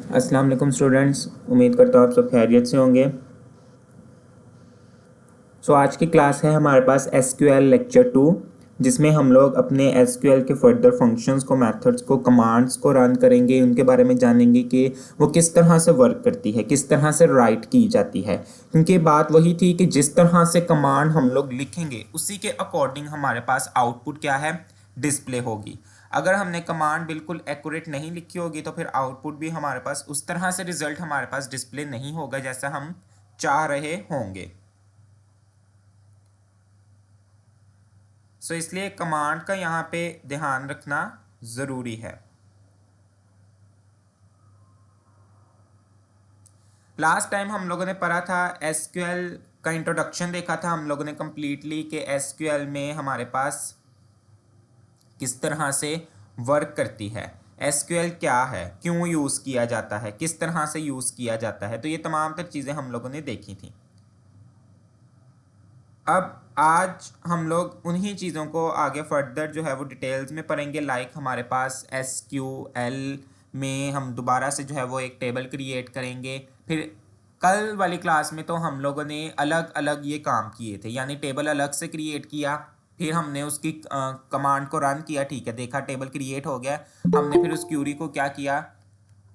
अस्सलाम वालेकुम स्टूडेंट्स, उम्मीद करता हूँ आप सब खैरियत से होंगे। आज की क्लास है हमारे पास एसक्यूएल लेक्चर 2, जिसमें हम लोग अपने एसक्यूएल के फर्दर फंक्शंस को, मेथड्स को, कमांड्स को रन करेंगे। उनके बारे में जानेंगे कि वो किस तरह से वर्क करती है, किस तरह से राइट की जाती है। क्योंकि बात वही थी कि जिस तरह से कमांड हम लोग लिखेंगे उसी के अकॉर्डिंग हमारे पास आउटपुट क्या है, डिस्प्ले होगी। अगर हमने कमांड बिल्कुल एक्यूरेट नहीं लिखी होगी तो फिर आउटपुट भी हमारे पास उस तरह से रिजल्ट हमारे पास डिस्प्ले नहीं होगा जैसा हम चाह रहे होंगे। इसलिए कमांड का यहाँ पे ध्यान रखना ज़रूरी है। लास्ट टाइम हम लोगों ने पढ़ा था, एसक्यूएल का इंट्रोडक्शन देखा था हम लोगों ने कंप्लीटली कि एसक्यूएल में हमारे पास किस तरह से वर्क करती है, एसक्यूएल क्या है, क्यों यूज़ किया जाता है, किस तरह से यूज़ किया जाता है। तो ये तमाम तर चीज़ें हम लोगों ने देखी थी। अब आज हम लोग उन्हीं चीज़ों को आगे फर्दर जो है वो डिटेल्स में पढ़ेंगे। लाइक हमारे पास एसक्यूएल में हम दोबारा से जो है वो एक टेबल क्रिएट करेंगे। फिर कल वाली क्लास में तो हम लोगों ने अलग अलग ये काम किए थे, यानी टेबल अलग से क्रिएट किया, फिर हमने उसकी कमांड को रन किया, ठीक है, देखा टेबल क्रिएट हो गया। हमने फिर उस क्यूरी को क्या किया,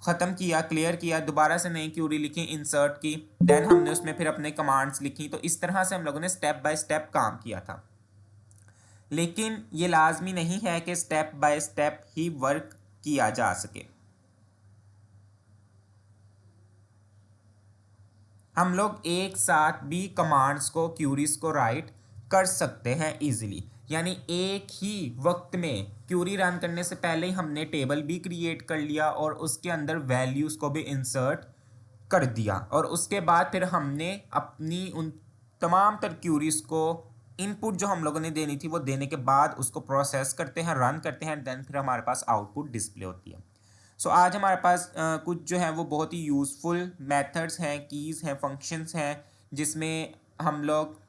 ख़त्म किया, क्लियर किया, दोबारा से नई क्यूरी लिखी, इंसर्ट की, देन हमने उसमें फिर अपने कमांड्स लिखी। तो इस तरह से हम लोगों ने स्टेप बाय स्टेप काम किया था। लेकिन ये लाजमी नहीं है कि step by step he work किया जा सके। हम लोग एक साथ भी कमांड्स को, क्यूरीज को राइट कर सकते हैं इजीली, यानी एक ही वक्त में क्यूरी रन करने से पहले ही हमने टेबल भी क्रिएट कर लिया और उसके अंदर वैल्यूज़ को भी इंसर्ट कर दिया, और उसके बाद फिर हमने अपनी उन तमाम तर क्यूरीज को इनपुट जो हम लोगों ने देनी थी वो देने के बाद उसको प्रोसेस करते हैं, रन करते हैं, देन फिर हमारे पास आउटपुट डिस्प्ले होती है। आज हमारे पास कुछ जो है वो बहुत ही यूज़फुल मेथड्स हैं, कीज़ हैं, फंक्शंस हैं, जिसमें हम लोग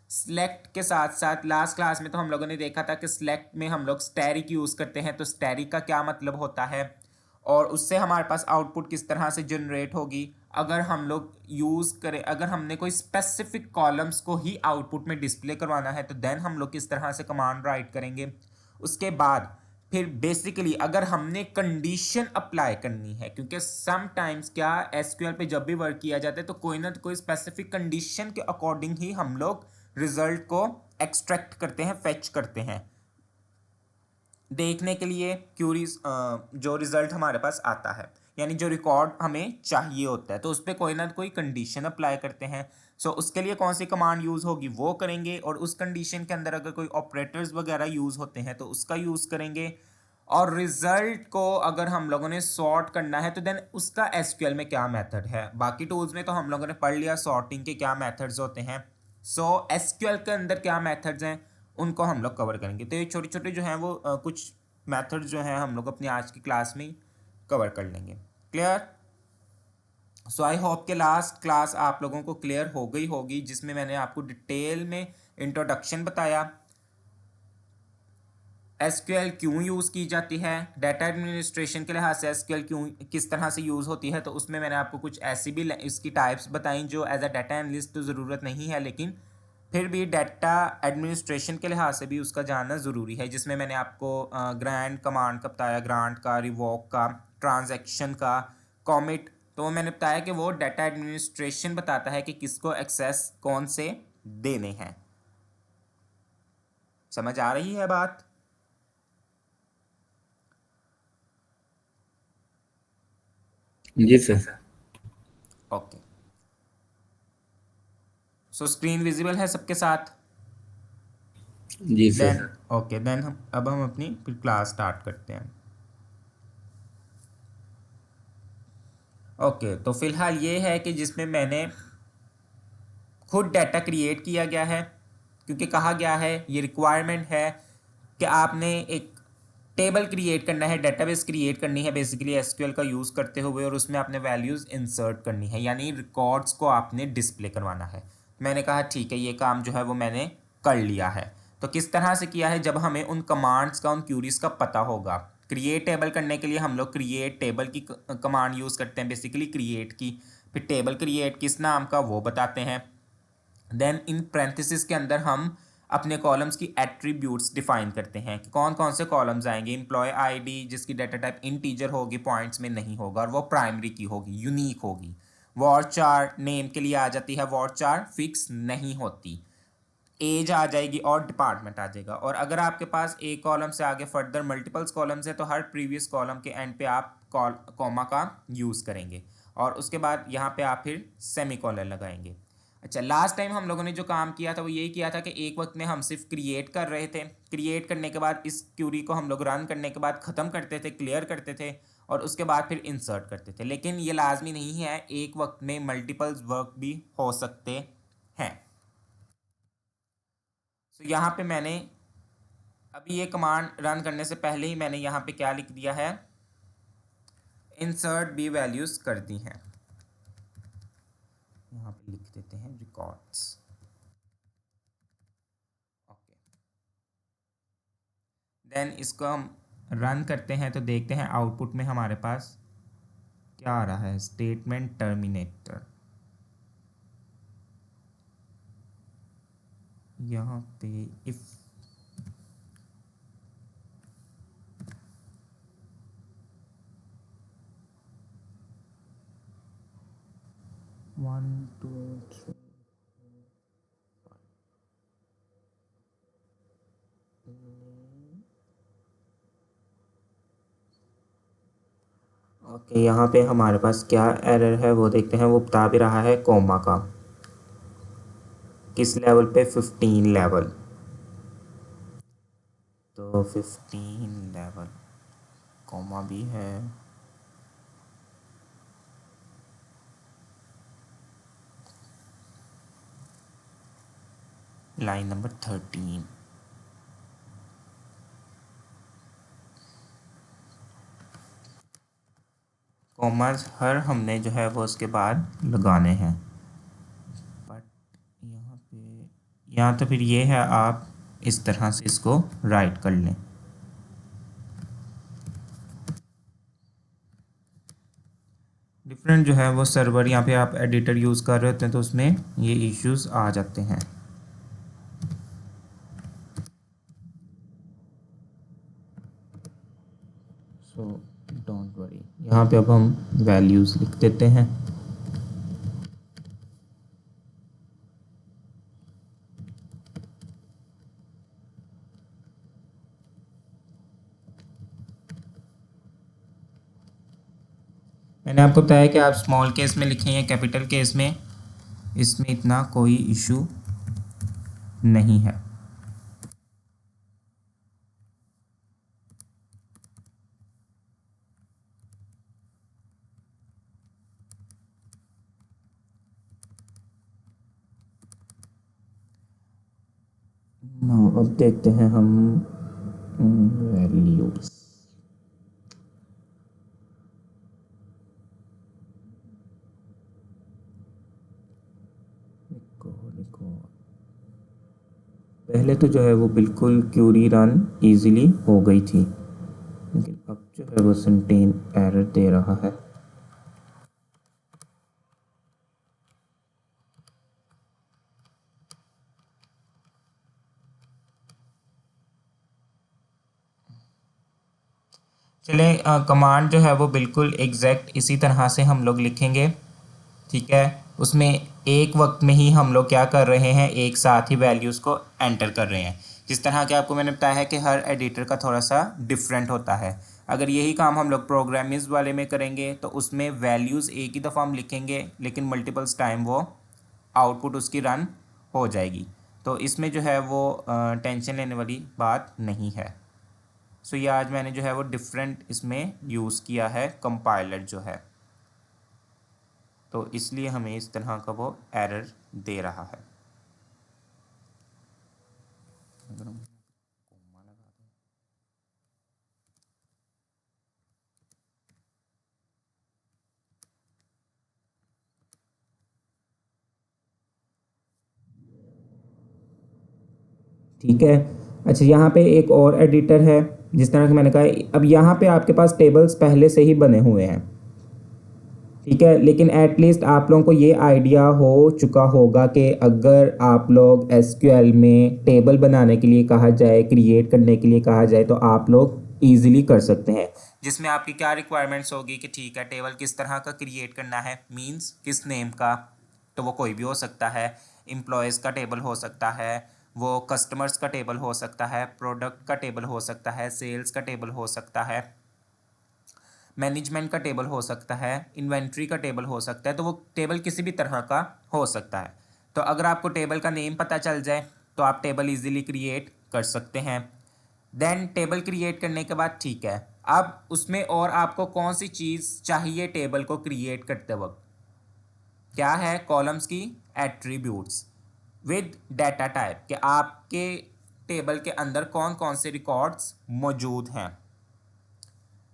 सेलेक्ट के साथ साथ, लास्ट क्लास में तो हम लोगों ने देखा था कि सेलेक्ट में हम लोग स्टैरिक यूज़ करते हैं। तो स्टैरिक का क्या मतलब होता है और उससे हमारे पास आउटपुट किस तरह से जनरेट होगी। अगर हम लोग यूज़ करें, अगर हमने कोई स्पेसिफिक कॉलम्स को ही आउटपुट में डिस्प्ले करवाना है तो देन हम लोग किस तरह से कमांड राइट करेंगे। उसके बाद फिर बेसिकली अगर हमने कंडीशन अप्लाई करनी है, क्योंकि समटाइम्स क्या एसक्यूएल पे जब भी वर्क किया जाता है तो कोई ना कोई स्पेसिफिक कंडीशन के अकॉर्डिंग ही हम लोग रिजल्ट को एक्सट्रैक्ट करते हैं, फेच करते हैं, देखने के लिए क्यूरीज जो रिजल्ट हमारे पास आता है, यानी जो रिकॉर्ड हमें चाहिए होता है, तो उस पर कोई ना कोई कंडीशन अप्लाई करते हैं। उसके लिए कौन सी कमांड यूज़ होगी वो करेंगे, और उस कंडीशन के अंदर अगर कोई ऑपरेटर्स वगैरह यूज़ होते हैं तो उसका यूज़ करेंगे। और रिजल्ट को अगर हम लोगों ने सॉर्ट करना है तो देन उसका एसक्यूएल में क्या मेथड है। बाकी टूल्स में तो हम लोगों ने पढ़ लिया सॉर्टिंग के क्या मेथड्स होते हैं। एसक्यूएल के अंदर क्या मेथड्स हैं उनको हम लोग कवर करेंगे। तो ये छोटे छोटे जो हैं वो कुछ मेथड जो हैं हम लोग अपनी आज की क्लास में कवर कर लेंगे। क्लियर? आई होप के लास्ट क्लास आप लोगों को क्लियर हो गई होगी, जिसमें मैंने आपको डिटेल में इंट्रोडक्शन बताया, एसक्यूएल क्यों यूज़ की जाती है, डाटा एडमिनिस्ट्रेशन के लिहाज से एसक्यूएल क्यों, किस तरह से यूज़ होती है। तो उसमें मैंने आपको कुछ ऐसी भी इसकी टाइप्स बताई जो एज अ डाटा एनालिस्ट तो ज़रूरत नहीं है, लेकिन फिर भी डाटा एडमिनिस्ट्रेशन के लिहाज से भी उसका जानना ज़रूरी है। जिसमें मैंने आपको ग्रांट कमांड का बताया, ग्रांट का, रिवॉक का, ट्रांजैक्शन का, कॉमिट। तो वो मैंने बताया कि वो डाटा एडमिनिस्ट्रेशन बताता है कि किसको एक्सेस कौन से देने हैं। समझ आ रही है बात? जी सर। ओके, स्क्रीन विजिबल है सबके साथ? जी देन सर। ओके, देन हम अपनी फिर क्लास स्टार्ट करते हैं। ओके, तो फिलहाल ये है कि जिसमें मैंने खुद डाटा क्रिएट किया गया है, क्योंकि कहा गया है, ये रिक्वायरमेंट है कि आपने एक टेबल क्रिएट करना है, डेटाबेस क्रिएट करनी है बेसिकली एसक्यूएल का यूज़ करते हुए, और उसमें आपने वैल्यूज़ इंसर्ट करनी है, यानी रिकॉर्ड्स को आपने डिस्प्ले करवाना है। मैंने कहा ठीक है, ये काम जो है वो मैंने कर लिया है। तो किस तरह से किया है, जब हमें उन कमांड्स का, उन क्यूरीज का पता होगा, क्रिएट टेबल करने के लिए हम लोग क्रिएट टेबल की कमांड यूज़ करते हैं, बेसिकली क्रिएट की। फिर टेबल क्रिएट किस नाम का वो बताते हैं। देन इन पैरेंथेसिस के अंदर हम अपने कॉलम्स की एट्रीब्यूट्स डिफाइन करते हैं कि कौन कौन से कॉलम्स आएंगे। एम्प्लॉय आईडी जिसकी डाटा टाइप इंटीजर होगी, पॉइंट्स में नहीं होगा, और वो प्राइमरी की होगी, यूनिक होगी। वॉरचार नेम के लिए आ जाती है, वॉरचार फिक्स नहीं होती। एज आ जाएगी और डिपार्टमेंट आ जाएगा। और अगर आपके पास एक कॉलम से आगे फर्दर मल्टीपल्स कॉलम्स है तो हर प्रीवियस कॉलम के एंड पे आप कॉमा का यूज़ करेंगे, और उसके बाद यहाँ पे आप फिर सेमी कॉलन लगाएंगे। अच्छा, लास्ट टाइम हम लोगों ने जो काम किया था वो यही किया था कि एक वक्त में हम सिर्फ क्रिएट कर रहे थे। क्रिएट करने के बाद इस क्यूरी को हम लोग रन करने के बाद ख़त्म करते थे, क्लियर करते थे, और उसके बाद फिर इंसर्ट करते थे। लेकिन ये लाजमी नहीं है, एक वक्त में मल्टीपल्स वर्क भी हो सकते हैं। तो यहाँ पे मैंने अभी ये कमांड रन करने से पहले ही मैंने यहाँ पे क्या लिख दिया है, इंसर्ट बी वैल्यूज कर दी हैं। यहाँ पे लिख देते हैं रिकॉर्ड्स। ओके, देन इसको हम रन करते हैं तो देखते हैं आउटपुट में हमारे पास क्या आ रहा है, स्टेटमेंट टर्मिनेटर। यहाँ पे if one two three okay, यहाँ पे हमारे पास क्या एरर है वो देखते हैं। वो बता भी रहा है कोमा का, किस लेवल पे, 15 लेवल। तो 15 लेवल, कोमा भी है। लाइन नंबर 13, कॉमर्स हर हमने जो है वो उसके बाद लगाने हैं। बट यहाँ पे, यहाँ तो फिर ये है, आप इस तरह से इसको राइट कर लें। डिफरेंट जो है वो सर्वर, यहाँ पे आप एडिटर यूज़ कर रहे होते हैं तो उसमें ये इश्यूज आ जाते हैं। सो डोंट वरी, यहाँ पे अब हम वैल्यूज़ लिख देते हैं। मैंने आपको बताया कि आप स्मॉल केस में लिखें या कैपिटल केस में, इसमें इतना कोई इशू नहीं है। अब देखते हैं हम वैल्यूज। पहले तो जो है वो बिल्कुल क्यूरी रन इजीली हो गई थी, लेकिन अब जो है वो सेंटेन एरर दे रहा है। चले, कमांड जो है वो बिल्कुल एग्जैक्ट इसी तरह से हम लोग लिखेंगे, ठीक है। उसमें एक वक्त में ही हम लोग क्या कर रहे हैं, एक साथ ही वैल्यूज़ को एंटर कर रहे हैं। जिस तरह के आपको मैंने बताया है कि हर एडिटर का थोड़ा सा डिफरेंट होता है। अगर यही काम हम लोग प्रोग्रामिंग्स वाले में करेंगे तो उसमें वैल्यूज़ एक ही दफ़ा हम लिखेंगे, लेकिन मल्टीपल्स टाइम वो आउटपुट उसकी रन हो जाएगी। तो इसमें जो है वो टेंशन लेने वाली बात नहीं है। सो ये आज मैंने जो है वो डिफरेंट इसमें यूज़ किया है कंपाइलर जो है, तो इसलिए हमें इस तरह का वो एरर दे रहा है। अगर हम कोमा लगा दें, ठीक है। अच्छा, यहाँ पे एक और एडिटर है जिस तरह कि मैंने कहा, अब यहाँ पे आपके पास टेबल्स पहले से ही बने हुए हैं, ठीक है, लेकिन एटलीस्ट आप लोगों को ये आइडिया हो चुका होगा कि अगर आप लोग एसक्यूएल में टेबल बनाने के लिए कहा जाए, क्रिएट करने के लिए कहा जाए, तो आप लोग ईजिली कर सकते हैं। जिसमें आपकी क्या रिक्वायरमेंट्स होगी कि ठीक है, टेबल किस तरह का क्रिएट करना है, मींस किस नेम का, तो वो कोई भी हो सकता है, एम्प्लॉयज़ का टेबल हो सकता है, वो कस्टमर्स का टेबल हो सकता है, प्रोडक्ट का टेबल हो सकता है, सेल्स का टेबल हो सकता है, मैनेजमेंट का टेबल हो सकता है, इन्वेंट्री का टेबल हो सकता है, तो वो टेबल किसी भी तरह का हो सकता है। तो अगर आपको टेबल का नेम पता चल जाए तो आप टेबल इजीली क्रिएट कर सकते हैं। देन टेबल क्रिएट करने के बाद ठीक है, अब उसमें और आपको कौन सी चीज़ चाहिए टेबल को क्रिएट करते वक्त, क्या है, कॉलम्स की एट्रीब्यूट्स विद डाटा टाइप, कि आपके टेबल के अंदर कौन कौन से रिकॉर्ड्स मौजूद हैं।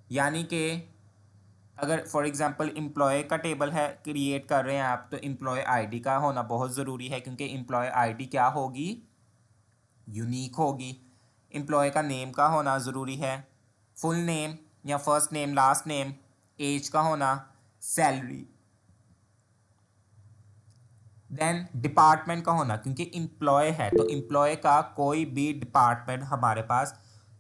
यानी कि अगर फॉर एग्जांपल एम्प्लॉय का टेबल है, क्रिएट कर रहे हैं आप, तो एम्प्लॉय आईडी का होना बहुत ज़रूरी है, क्योंकि एम्प्लॉय आईडी क्या होगी, यूनिक होगी। एम्प्लॉय का नेम का होना ज़रूरी है, फुल नेम या first name last name, age का होना, सैलरी, देन डिपार्टमेंट का होना, क्योंकि एम्प्लॉय है तो एम्प्लॉय का कोई भी डिपार्टमेंट हमारे पास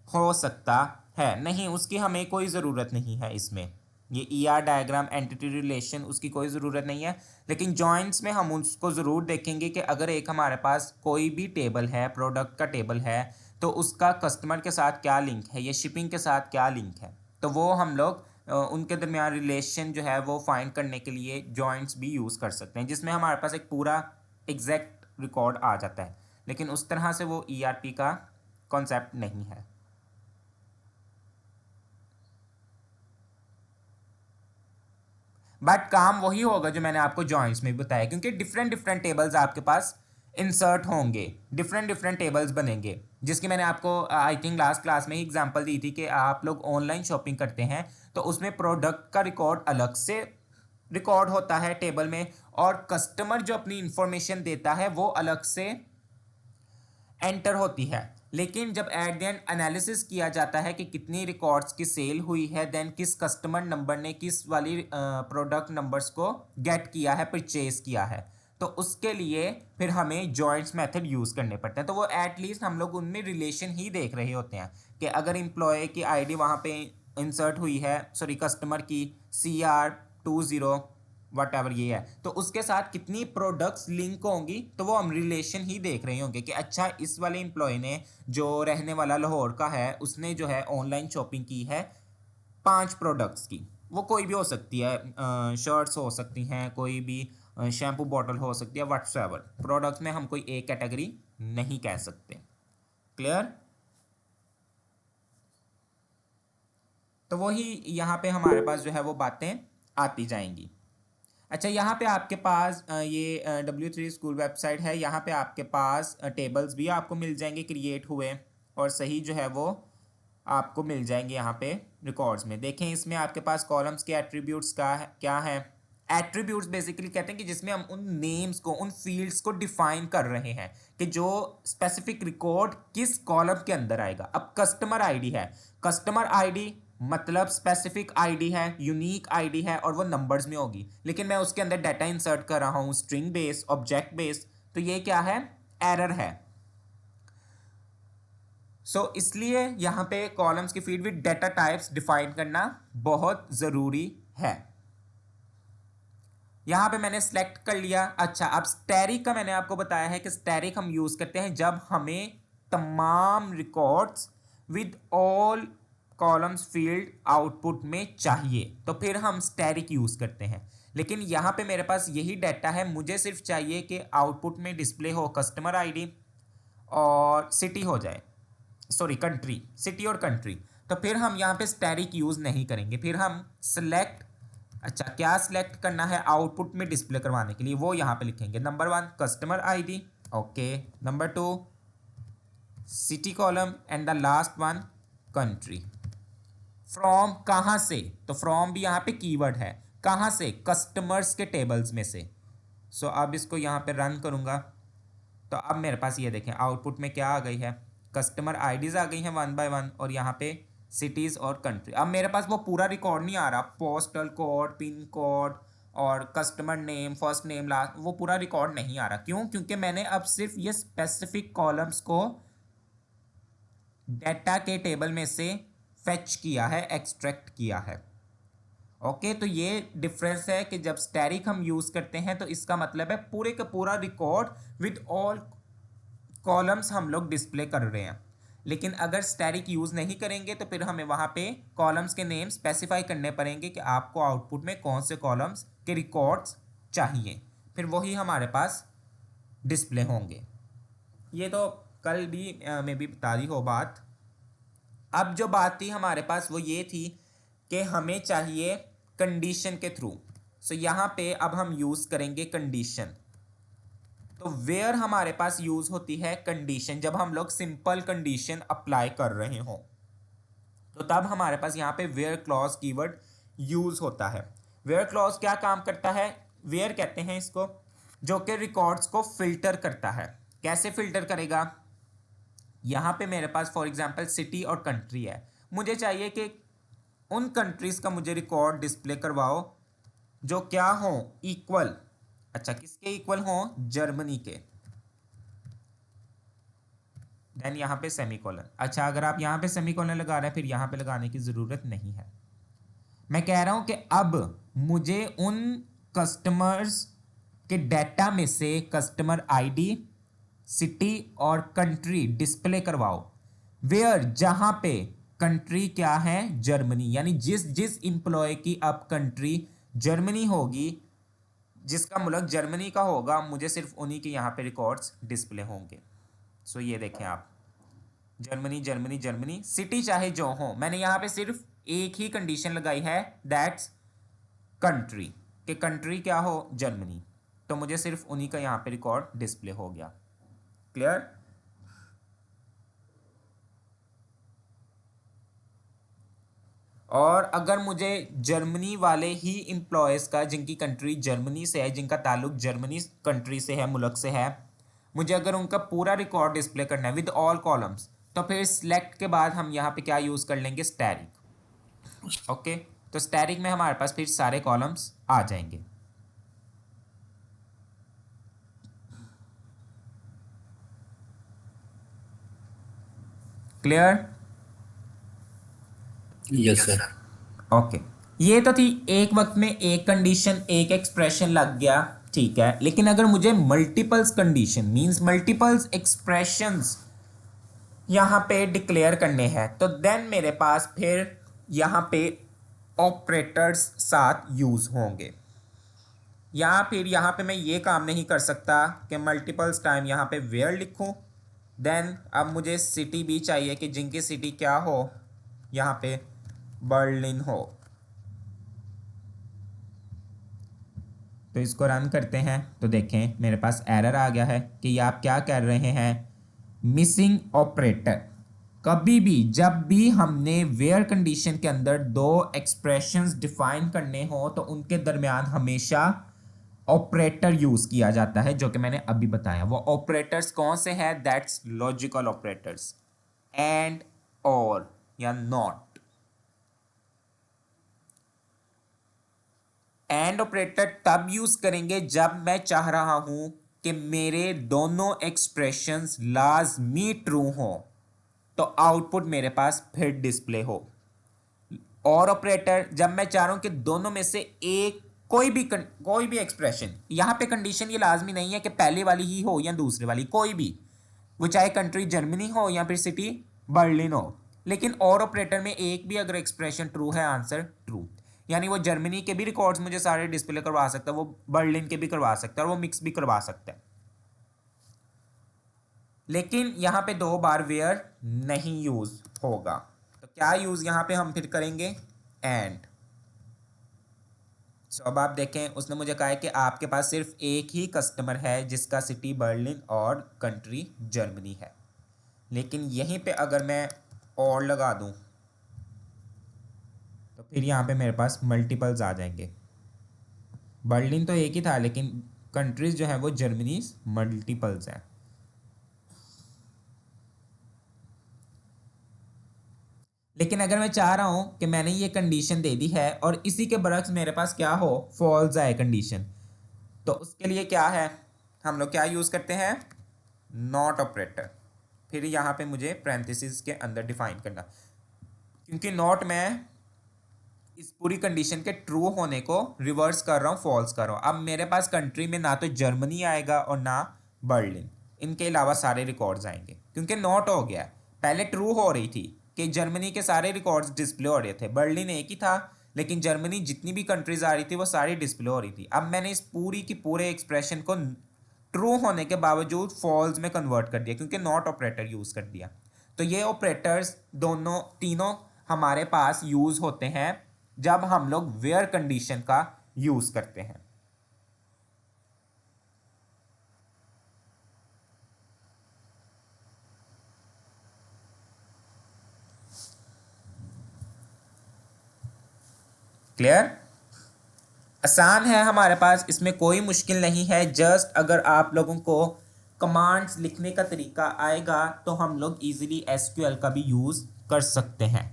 हो सकता है, नहीं उसकी हमें कोई ज़रूरत नहीं है इसमें, ये ईआर डायग्राम एंटिटी रिलेशन उसकी कोई ज़रूरत नहीं है। लेकिन जॉइंट्स में हम उसको ज़रूर देखेंगे कि अगर एक हमारे पास कोई भी टेबल है, प्रोडक्ट का टेबल है, तो उसका कस्टमर के साथ क्या लिंक है या शिपिंग के साथ क्या लिंक है, तो वो हम लोग उनके दरमियान रिलेशन जो है वो फाइंड करने के लिए जॉइंट्स भी यूज़ कर सकते हैं, जिसमें हमारे पास एक पूरा एग्जैक्ट रिकॉर्ड आ जाता है। लेकिन उस तरह से वो ईआरपी का कॉन्सेप्ट नहीं है। बट काम वही होगा जो मैंने आपको जॉइंट्स में बताया, क्योंकि डिफरेंट डिफरेंट टेबल्स आपके पास इंसर्ट होंगे, डिफरेंट डिफरेंट टेबल्स बनेंगे, जिसकी मैंने आपको आई थिंक लास्ट क्लास में ही एग्जांपल दी थी कि आप लोग ऑनलाइन शॉपिंग करते हैं तो उसमें प्रोडक्ट का रिकॉर्ड अलग से रिकॉर्ड होता है टेबल में, और कस्टमर जो अपनी इंफॉर्मेशन देता है वो अलग से एंटर होती है। लेकिन जब एट द एंड एनालिसिस किया जाता है कि कितनी रिकॉर्ड्स की सेल हुई है, देन किस कस्टमर नंबर ने किस वाली प्रोडक्ट नंबर्स को गेट किया है, परचेज किया है, तो उसके लिए फिर हमें जॉइंट्स मेथड यूज़ करने पड़ते हैं। तो वो एटलीस्ट हम लोग उनमें रिलेशन ही देख रहे होते हैं कि अगर एम्प्लॉय की आईडी वहाँ पे इंसर्ट हुई है, सॉरी कस्टमर की CR20 वट एवर ये है, तो उसके साथ कितनी प्रोडक्ट्स लिंक होंगी, तो वो हम रिलेशन ही देख रहे होंगे कि अच्छा इस वाले एम्प्लॉय ने जो रहने वाला लाहौर का है उसने जो है ऑनलाइन शॉपिंग की है 5 प्रोडक्ट्स की, वो कोई भी हो सकती है, शर्ट्स हो सकती हैं, कोई भी शैम्पू बॉटल हो सकती है, व्हाट्सएवर प्रोडक्ट्स में हम कोई एक कैटेगरी नहीं कह सकते। क्लियर? तो वही यहाँ पे हमारे पास जो है वो बातें आती जाएंगी। अच्छा, यहाँ पे आपके पास ये W3 स्कूल वेबसाइट है, यहाँ पे आपके पास टेबल्स भी आपको मिल जाएंगे क्रिएट हुए, और सही जो है वो आपको मिल जाएंगे यहाँ पे रिकॉर्ड्स में। देखें इसमें आपके पास कॉलम्स के एट्रीब्यूट्स का है, क्या है, एट्रीब्यूट्स बेसिकली कहते हैं कि जिसमें हम उन नेम्स को, उन फील्ड्स को डिफाइन कर रहे हैं कि जो स्पेसिफिक रिकॉर्ड किस कॉलम के अंदर आएगा। अब कस्टमर आईडी है, कस्टमर आईडी मतलब स्पेसिफिक आईडी है, यूनिक आईडी है, और वो नंबर्स में होगी, लेकिन मैं उसके अंदर डाटा इंसर्ट कर रहा हूँ स्ट्रिंग बेस, ऑब्जेक्ट बेस, तो ये क्या है, एरर है। इसलिए यहाँ पे कॉलम्स की feed with data types define करना बहुत ज़रूरी है। यहाँ पे मैंने सेलेक्ट कर लिया। अच्छा, अब स्टैटिक का मैंने आपको बताया है कि स्टैटिक हम यूज़ करते हैं जब हमें तमाम records with all columns field output में चाहिए, तो फिर हम स्टैटिक यूज़ करते हैं। लेकिन यहाँ पे मेरे पास यही डाटा है, मुझे सिर्फ चाहिए कि आउटपुट में डिस्प्ले हो कस्टमर आईडी और सिटी हो जाए, सॉरी कंट्री, सिटी और कंट्री, तो फिर हम यहाँ पे स्टैटिक यूज़ नहीं करेंगे, फिर हम सेलेक्ट, अच्छा क्या सिलेक्ट करना है आउटपुट में डिस्प्ले करवाने के लिए, वो यहाँ पे लिखेंगे। Number 1 customer ID, okay, number 2 city column, and the last one country. From कहाँ से, तो फ्रॉम भी यहाँ पे कीवर्ड है, कहाँ से, कस्टमर्स के टेबल्स में से। अब इसको यहाँ पे रन करूँगा, तो अब मेरे पास ये देखें आउटपुट में क्या आ गई है, कस्टमर आईडीज आ गई हैं 1 बाय 1 और यहाँ पे सिटीज़ और कंट्री। अब मेरे पास वो पूरा रिकॉर्ड नहीं आ रहा, पोस्टल कोड, पिन कोड और customer name, first name, last, वो पूरा रिकॉर्ड नहीं आ रहा। क्यों? क्योंकि मैंने अब सिर्फ ये स्पेसिफिक कॉलम्स को डेटा के टेबल में से फेच किया है, एक्सट्रैक्ट किया है। ओके, तो ये डिफरेंस है कि जब स्टैटिक हम यूज़ करते हैं तो इसका मतलब है पूरे का पूरा रिकॉर्ड विद ऑल कॉलम्स हम लोग डिस्प्ले कर रहे हैं। लेकिन अगर स्टैटिक यूज़ नहीं करेंगे तो फिर हमें वहाँ पे कॉलम्स के नेम स्पेसिफाई करने पड़ेंगे कि आपको आउटपुट में कौन से कॉलम्स के रिकॉर्ड्स चाहिए, फिर वही हमारे पास डिस्प्ले होंगे। ये तो कल भी मैं भी बता दी हो बात। अब जो बात थी हमारे पास वो ये थी कि हमें चाहिए कंडीशन के थ्रू। सो यहाँ पे अब हम यूज़ करेंगे कंडीशन। तो वेयर हमारे पास यूज़ होती है कंडीशन जब हम लोग सिंपल कंडीशन अप्लाई कर रहे हो, तो तब हमारे पास यहाँ पे वेयर क्लॉज कीवर्ड यूज़ होता है। वेयर क्लॉज क्या काम करता है? वेयर कहते हैं इसको, जो कि रिकॉर्ड्स को फिल्टर करता है। कैसे फिल्टर करेगा? यहाँ पे मेरे पास फॉर एग्जांपल सिटी और कंट्री है, मुझे चाहिए कि उन कंट्रीज़ का मुझे रिकॉर्ड डिस्प्ले करवाओ जो क्या हो, इक्वल। अच्छा, किसके इक्वल हो? जर्मनी के। देन यहाँ पे सेमीकोलन। अच्छा, अगर आप यहाँ पे सेमीकोलन लगा रहे हैं फिर यहाँ पे लगाने की ज़रूरत नहीं है। मैं कह रहा हूँ कि अब मुझे उन कस्टमर्स के डाटा में से कस्टमर आईडी, सिटी और कंट्री डिस्प्ले करवाओ। वेयर, जहाँ पे कंट्री क्या है? जर्मनी। यानी जिस जिस एम्प्लॉय की अब कंट्री जर्मनी होगी, जिसका मुल्क जर्मनी का होगा, मुझे सिर्फ उन्हीं के यहाँ पे रिकॉर्ड्स डिस्प्ले होंगे। सो ये देखें आप, जर्मनी जर्मनी जर्मनी, सिटी चाहे जो हो, मैंने यहाँ पे सिर्फ एक ही कंडीशन लगाई है, दैट्स कंट्री, कि कंट्री क्या हो? जर्मनी। तो मुझे सिर्फ उन्हीं का यहाँ पे रिकॉर्ड डिस्प्ले हो गया। क्लियर? और अगर मुझे जर्मनी वाले ही एम्प्लॉयज़ का, जिनकी कंट्री जर्मनी से है, जिनका ताल्लुक जर्मनी कंट्री से है, मुल्क से है, मुझे अगर उनका पूरा रिकॉर्ड डिस्प्ले करना है विद ऑल कॉलम्स, तो फिर सिलेक्ट के बाद हम यहाँ पे क्या यूज़ कर लेंगे? स्टैटिक। ओके, तो स्टैटिक में हमारे पास फिर सारे कॉलम्स आ जाएंगे। क्लियर? Yes sir. ओके, ये तो थी एक वक्त में एक कंडीशन, एक एक्सप्रेशन लग गया, ठीक है। लेकिन अगर मुझे multiples condition means multiples expressions यहाँ पे डिक्लेयर करने हैं, तो देन मेरे पास फिर यहाँ पे ऑपरेटर्स साथ यूज़ होंगे। या फिर यहाँ पे मैं ये काम नहीं कर सकता कि मल्टीपल्स टाइम यहाँ पे वेयर लिखूँ। देन अब मुझे सिटी भी चाहिए कि जिनकी सिटी क्या हो, यहाँ पे बर्लिन हो। तो इसको रन करते हैं तो देखें मेरे पास एरर आ गया है कि ये आप क्या कर रहे हैं? Missing operator. कभी भी जब भी हमने वेयर कंडीशन के अंदर दो एक्सप्रेशंस डिफाइन करने हो तो उनके दरमियान हमेशा ऑपरेटर यूज किया जाता है, जो कि मैंने अभी बताया। वो ऑपरेटर्स कौन से हैं? दैट्स लॉजिकल ऑपरेटर्स, एंड, और या नॉट। एंड ऑपरेटर तब यूज करेंगे जब मैं चाह रहा हूं कि मेरे दोनों एक्सप्रेशंस लाजमी ट्रू हो, तो आउटपुट मेरे पास फिर डिस्प्ले हो। और ऑपरेटर जब मैं चाह रहा हूं कि दोनों में से एक कोई भी एक्सप्रेशन, यहां पे कंडीशन ये लाजमी नहीं है कि पहले वाली ही हो या दूसरे वाली, कोई भी, वो चाहे कंट्री जर्मनी हो या फिर सिटी बर्लिन हो। लेकिन और ऑपरेटर में एक भी अगर एक्सप्रेशन ट्रू है, आंसर ट्रू, यानी वो जर्मनी के भी रिकॉर्ड्स मुझे सारे डिस्प्ले करवा सकता है, वो बर्लिन के भी करवा सकता है, और वो मिक्स भी करवा सकता है। लेकिन यहाँ पे दो बार वेयर नहीं यूज होगा, तो क्या यूज यहाँ पे हम फिर करेंगे? एंड। सो अब आप देखें, उसने मुझे कहा है कि आपके पास सिर्फ एक ही कस्टमर है जिसका सिटी बर्लिन और कंट्री जर्मनी है। लेकिन यहीं पे अगर मैं और लगा दूं तो फिर यहाँ पे मेरे पास मल्टीपल्स आ जाएंगे। बर्लिन तो एक ही था लेकिन कंट्रीज जो है वो जर्मनी मल्टीपल्स हैं। लेकिन अगर मैं चाह रहा हूं कि मैंने ये कंडीशन दे दी है और इसी के बरक्स मेरे पास क्या हो, फॉल्स आए कंडीशन, तो उसके लिए क्या है, हम लोग क्या यूज़ करते हैं, नॉट ऑपरेटर। फिर यहाँ पे मुझे पैरेंथेसिस के अंदर डिफाइन करना, क्योंकि नॉट मैं इस पूरी कंडीशन के ट्रू होने को रिवर्स कर रहा हूँ, फॉल्स कर रहा हूँ। अब मेरे पास कंट्री में ना तो जर्मनी आएगा और ना बर्लिन, इनके अलावा सारे रिकॉर्ड्स आएंगे, क्योंकि नॉट हो गया। पहले ट्रू हो रही थी कि जर्मनी के सारे रिकॉर्ड्स डिस्प्ले हो रहे थे, बर्लिन एक ही था, लेकिन जर्मनी जितनी भी कंट्रीज आ रही थी वो सारी डिस्प्ले हो रही थी। अब मैंने इस पूरी की पूरे एक्सप्रेशन को ट्रू होने के बावजूद फॉल्स में कन्वर्ट कर दिया, क्योंकि नॉट ऑपरेटर यूज़ कर दिया। तो ये ऑपरेटर्स दोनों तीनों हमारे पास यूज़ होते हैं जब हम लोग वेयर कंडीशन का यूज़ करते हैं। क्लियर? आसान है हमारे पास, इसमें कोई मुश्किल नहीं है। जस्ट अगर आप लोगों को कमांड्स लिखने का तरीका आएगा तो हम लोग इजीली एसक्यूएल का भी यूज़ कर सकते हैं।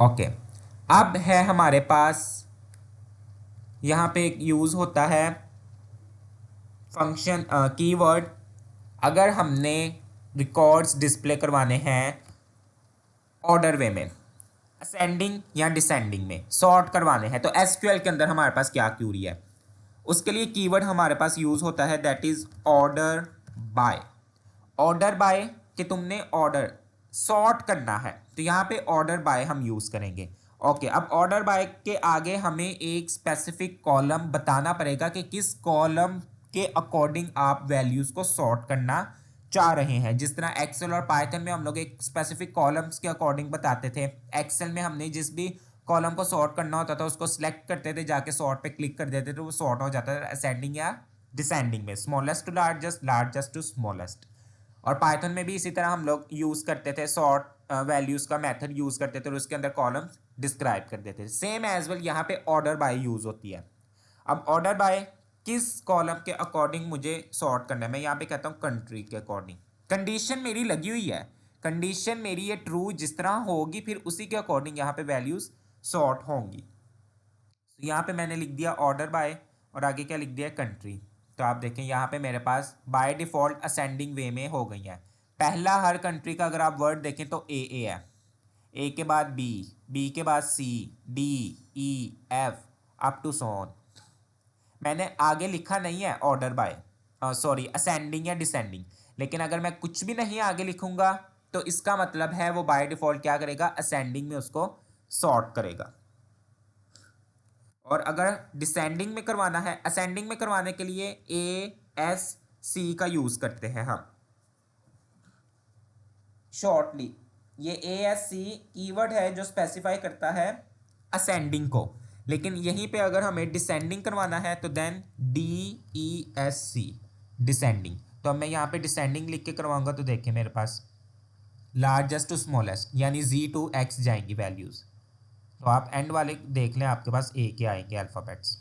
ओके, अब है हमारे पास यहाँ पे एक यूज़ होता है फंक्शन कीवर्ड। अगर हमने रिकॉर्ड्स डिस्प्ले करवाने हैं ऑर्डर वे में, असेंडिंग या डिसेंडिंग में सॉर्ट करवाने हैं, तो एसक्यूएल के अंदर हमारे पास क्या क्यूरी है, उसके लिए कीवर्ड हमारे पास यूज़ होता है that is order by. Order by कि तुमने ऑर्डर सॉर्ट करना है, तो यहाँ पे ऑर्डर बाय हम यूज़ करेंगे। ओके, अब ऑर्डर बाय के आगे हमें एक स्पेसिफिक कॉलम बताना पड़ेगा कि किस कॉलम के अकॉर्डिंग आप वैल्यूज़ को सॉर्ट करना चाह रहे हैं। जिस तरह एक्सेल और पाइथन में हम लोग एक स्पेसिफिक कॉलम्स के अकॉर्डिंग बताते थे, एक्सेल में हमने जिस भी कॉलम को सॉर्ट करना होता था उसको सिलेक्ट करते थे, जाके सॉर्ट पे क्लिक कर देते थे, वो सॉर्ट हो जाता था असेंडिंग या डिसेंडिंग में, smallest to largest, largest to smallest. और पाइथन में भी इसी तरह हम लोग यूज़ करते थे, सॉर्ट वैल्यूज़ का मेथड यूज़ करते थे और उसके अंदर कॉलम्स डिस्क्राइब कर देते थे। सेम एज वेल यहाँ पे ऑर्डर बाय यूज़ होती है। अब ऑर्डर बाय किस कॉलम के अकॉर्डिंग मुझे सॉर्ट करना है, मैं यहाँ पे कहता हूँ कंट्री के अकॉर्डिंग। कंडीशन मेरी लगी हुई है, कंडीशन मेरी ये ट्रू जिस तरह होगी फिर उसी के अकॉर्डिंग यहाँ पे वैल्यूज़ सॉर्ट होंगी। तो यहाँ पे मैंने लिख दिया ऑर्डर बाय और आगे क्या लिख दिया, कंट्री। तो आप देखें यहाँ पे मेरे पास बाय डिफ़ॉल्ट असेंडिंग वे में हो गई है। पहला हर कंट्री का अगर आप वर्ड देखें तो ए है, ए के बाद बी, बी के बाद C, D, E, F up to so on. मैंने आगे लिखा नहीं है ऑर्डर बाय, सॉरी असेंडिंग या डिसेंडिंग, लेकिन अगर मैं कुछ भी नहीं आगे लिखूंगा तो इसका मतलब है वो बाय डिफ़ॉल्ट क्या करेगा, असेंडिंग में उसको सॉर्ट करेगा। और अगर डिसेंडिंग में करवाना है, असेंडिंग में करवाने के लिए ए एस सी का यूज़ करते हैं हम शॉर्टली। ये ए एस सी कीवर्ड है जो स्पेसिफाई करता है असेंडिंग को, लेकिन यहीं पे अगर हमें डिसेंडिंग करवाना है तो then D E S C, descending. तो अब मैं यहाँ पे डिसेंडिंग लिख के करवाऊंगा तो देखिए मेरे पास लार्जेस्ट टू स्मॉलेस्ट यानी जी टू एक्स जाएंगी वैल्यूज़। तो आप एंड वाले देख लें, आपके पास ए के आएंगे अल्फ़ाबेट्स।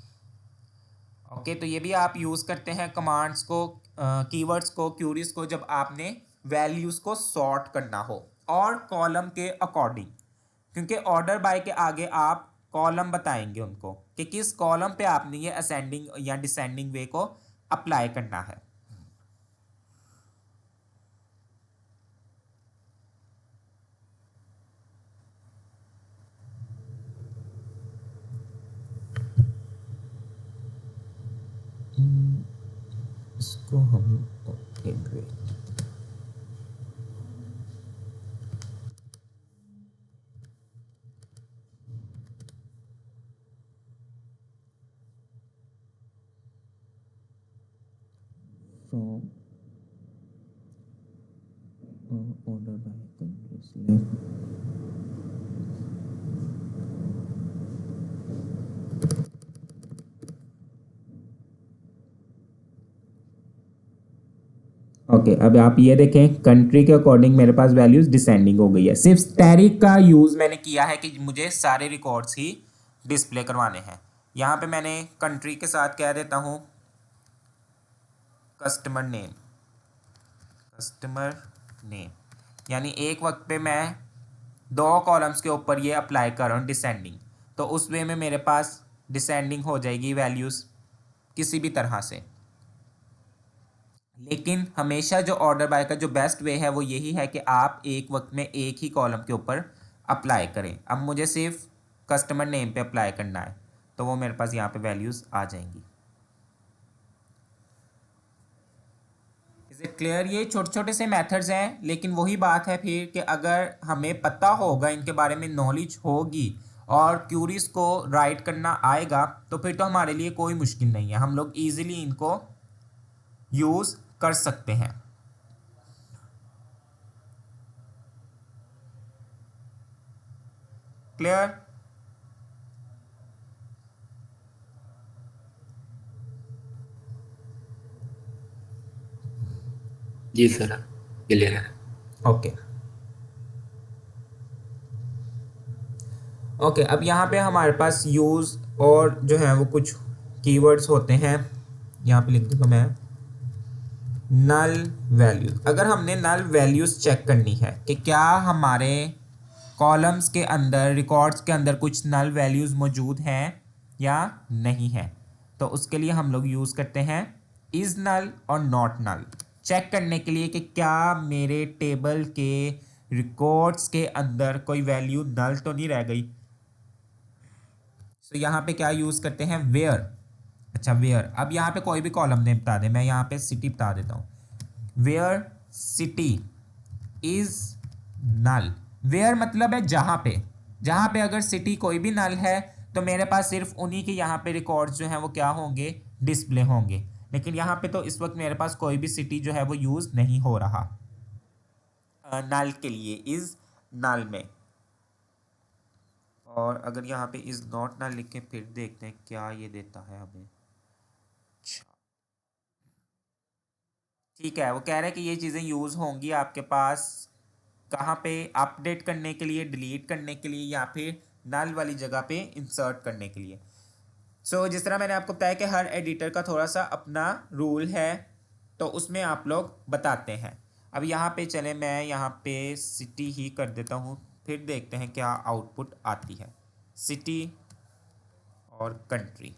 ओके, तो ये भी आप यूज़ करते हैं कमांड्स को, कीवर्ड्स को, क्यूरीज को, जब आपने वैल्यूज़ को सॉर्ट करना हो और कॉलम के अकॉर्डिंग, क्योंकि ऑर्डर बाय के आगे आप कॉलम बताएंगे उनको कि किस कॉलम पे आपने ये असेंडिंग या डिसेंडिंग वे को अप्लाई करना है। इसको हम from order by country okay, अब आप ये देखें कंट्री के अकॉर्डिंग मेरे पास वैल्यूज डिसेंडिंग हो गई है। सिर्फ स्टैटिक का यूज़ मैंने किया है कि मुझे सारे रिकॉर्ड्स ही डिस्प्ले करवाने हैं। यहाँ पे मैंने कंट्री के साथ कह देता हूँ कस्टमर नेम यानी एक वक्त पे मैं 2 कॉलम्स के ऊपर ये अप्लाई कर रहा हूँ डिसेंडिंग, तो उस वे में मेरे पास डिसेंडिंग हो जाएगी वैल्यूज़ किसी भी तरह से। लेकिन हमेशा जो ऑर्डर बाय का जो बेस्ट वे है वो यही है कि आप एक वक्त में एक ही कॉलम के ऊपर अप्लाई करें। अब मुझे सिर्फ कस्टमर नेम पे अप्लाई करना है, तो वो मेरे पास यहाँ पे वैल्यूज़ आ जाएंगी। Is it clear? ये छोटे छोटे से मेथड्स हैं, लेकिन वही बात है फिर कि अगर हमें पता होगा, इनके बारे में नॉलेज होगी और क्यूरीज को राइट करना आएगा, तो फिर तो हमारे लिए कोई मुश्किल नहीं है, हम लोग ईजिली इनको यूज़ कर सकते हैं। क्लियर? जी सर, क्लियर है। ओके ओके, अब यहाँ पे हमारे पास यूज़ और जो है वो कुछ कीवर्ड्स होते हैं, यहाँ पे लिख दूँगा मैं नल वैल्यूज। अगर हमने नल वैल्यूज चेक करनी है कि क्या हमारे कॉलम्स के अंदर, रिकॉर्ड्स के अंदर कुछ नल वैल्यूज मौजूद हैं या नहीं है, तो उसके लिए हम लोग यूज़ करते हैं इज़ नल और नॉट नल, चेक करने के लिए कि क्या मेरे टेबल के रिकॉर्ड्स के अंदर कोई वैल्यू नल तो नहीं रह गई। तो यहाँ पे क्या यूज़ करते हैं, वेयर। अच्छा वेयर, अब यहाँ पे कोई भी कॉलम नेम बता दे, मैं यहाँ पे सिटी बता देता हूँ, where city is null. Where मतलब है जहाँ पे अगर सिटी कोई भी नल है तो मेरे पास सिर्फ उन्हीं के यहाँ पे रिकॉर्ड्स जो हैं वो क्या होंगे, डिस्प्ले होंगे। लेकिन यहाँ पे तो इस वक्त मेरे पास कोई भी सिटी जो है वो यूज़ नहीं हो रहा नल के लिए, इज नल में। और अगर यहाँ पे इज नॉट नल लिख के फिर देखते हैं क्या ये देता है हमें। ठीक है, वो कह रहा है कि ये चीज़ें यूज़ होंगी आपके पास कहाँ पे, अपडेट करने के लिए, डिलीट करने के लिए, या फिर नल वाली जगह पे इंसर्ट करने के लिए। जिस तरह मैंने आपको बताया कि हर एडिटर का थोड़ा सा अपना रूल है, तो उसमें आप लोग बताते हैं। अब यहाँ पे चले, मैं यहाँ पे सिटी ही कर देता हूँ, फिर देखते हैं क्या आउटपुट आती है। सिटी और कंट्री,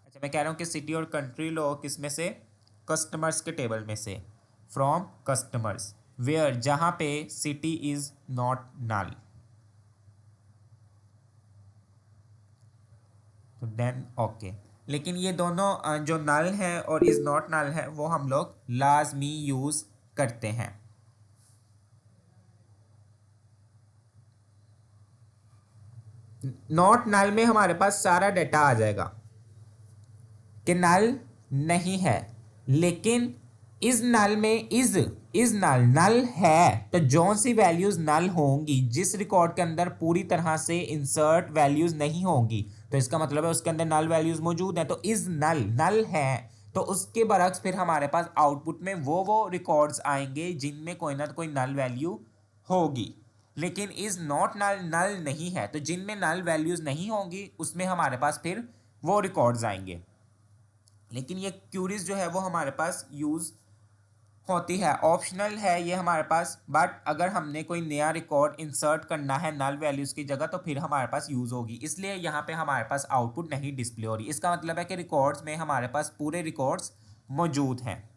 अच्छा मैं कह रहा हूँ कि सिटी और कंट्री लो किस में से, कस्टमर्स के टेबल में से, फ्रॉम कस्टमर्स, वेयर जहाँ पे सिटी इज नॉट नल, तो देन ओके। लेकिन ये दोनों जो नल है और इज नॉट नल है वो हम लोग लाजमी यूज करते हैं। नॉट नल में हमारे पास सारा डाटा आ जाएगा कि नल नहीं है, लेकिन इस नल में इज नल नल है, तो जो सी वैल्यूज नल होंगी, जिस रिकॉर्ड के अंदर पूरी तरह से इंसर्ट वैल्यूज नहीं होंगी, तो इसका मतलब है उसके अंदर नल वैल्यूज मौजूद हैं, तो इज नल नल है, तो उसके बरक्स फिर हमारे पास आउटपुट में वो रिकॉर्ड्स आएंगे जिनमें कोई ना कोई नल वैल्यू होगी। लेकिन इज नॉट नल नल नहीं है, तो जिनमें नल वैल्यूज नहीं होंगी उसमें हमारे पास फिर वो रिकॉर्ड्स आएंगे। लेकिन ये क्यूरीज जो है वो हमारे पास यूज़ होती है, ऑप्शनल है ये हमारे पास, बट अगर हमने कोई नया रिकॉर्ड इंसर्ट करना है नल वैल्यूज़ की जगह तो फिर हमारे पास यूज़ होगी, इसलिए यहाँ पे हमारे पास आउटपुट नहीं डिस्प्ले हो रही। इसका मतलब है कि रिकॉर्ड्स में हमारे पास पूरे रिकॉर्ड्स मौजूद हैं।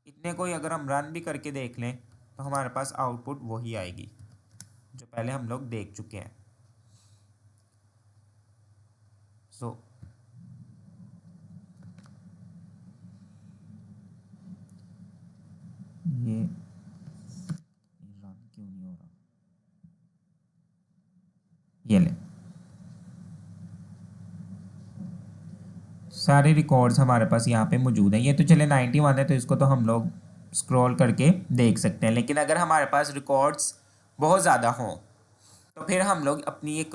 इतने कोई अगर हम रन भी करके देख लें तो हमारे पास आउटपुट वही आएगी जो पहले हम लोग देख चुके हैं। सो ये रन क्यों नहीं हो रहा, ये ले सारे रिकॉर्ड्स हमारे पास यहाँ पे मौजूद हैं। ये तो चले 91 है तो इसको तो हम लोग स्क्रॉल करके देख सकते हैं, लेकिन अगर हमारे पास रिकॉर्ड्स बहुत ज़्यादा हों तो फिर हम लोग अपनी एक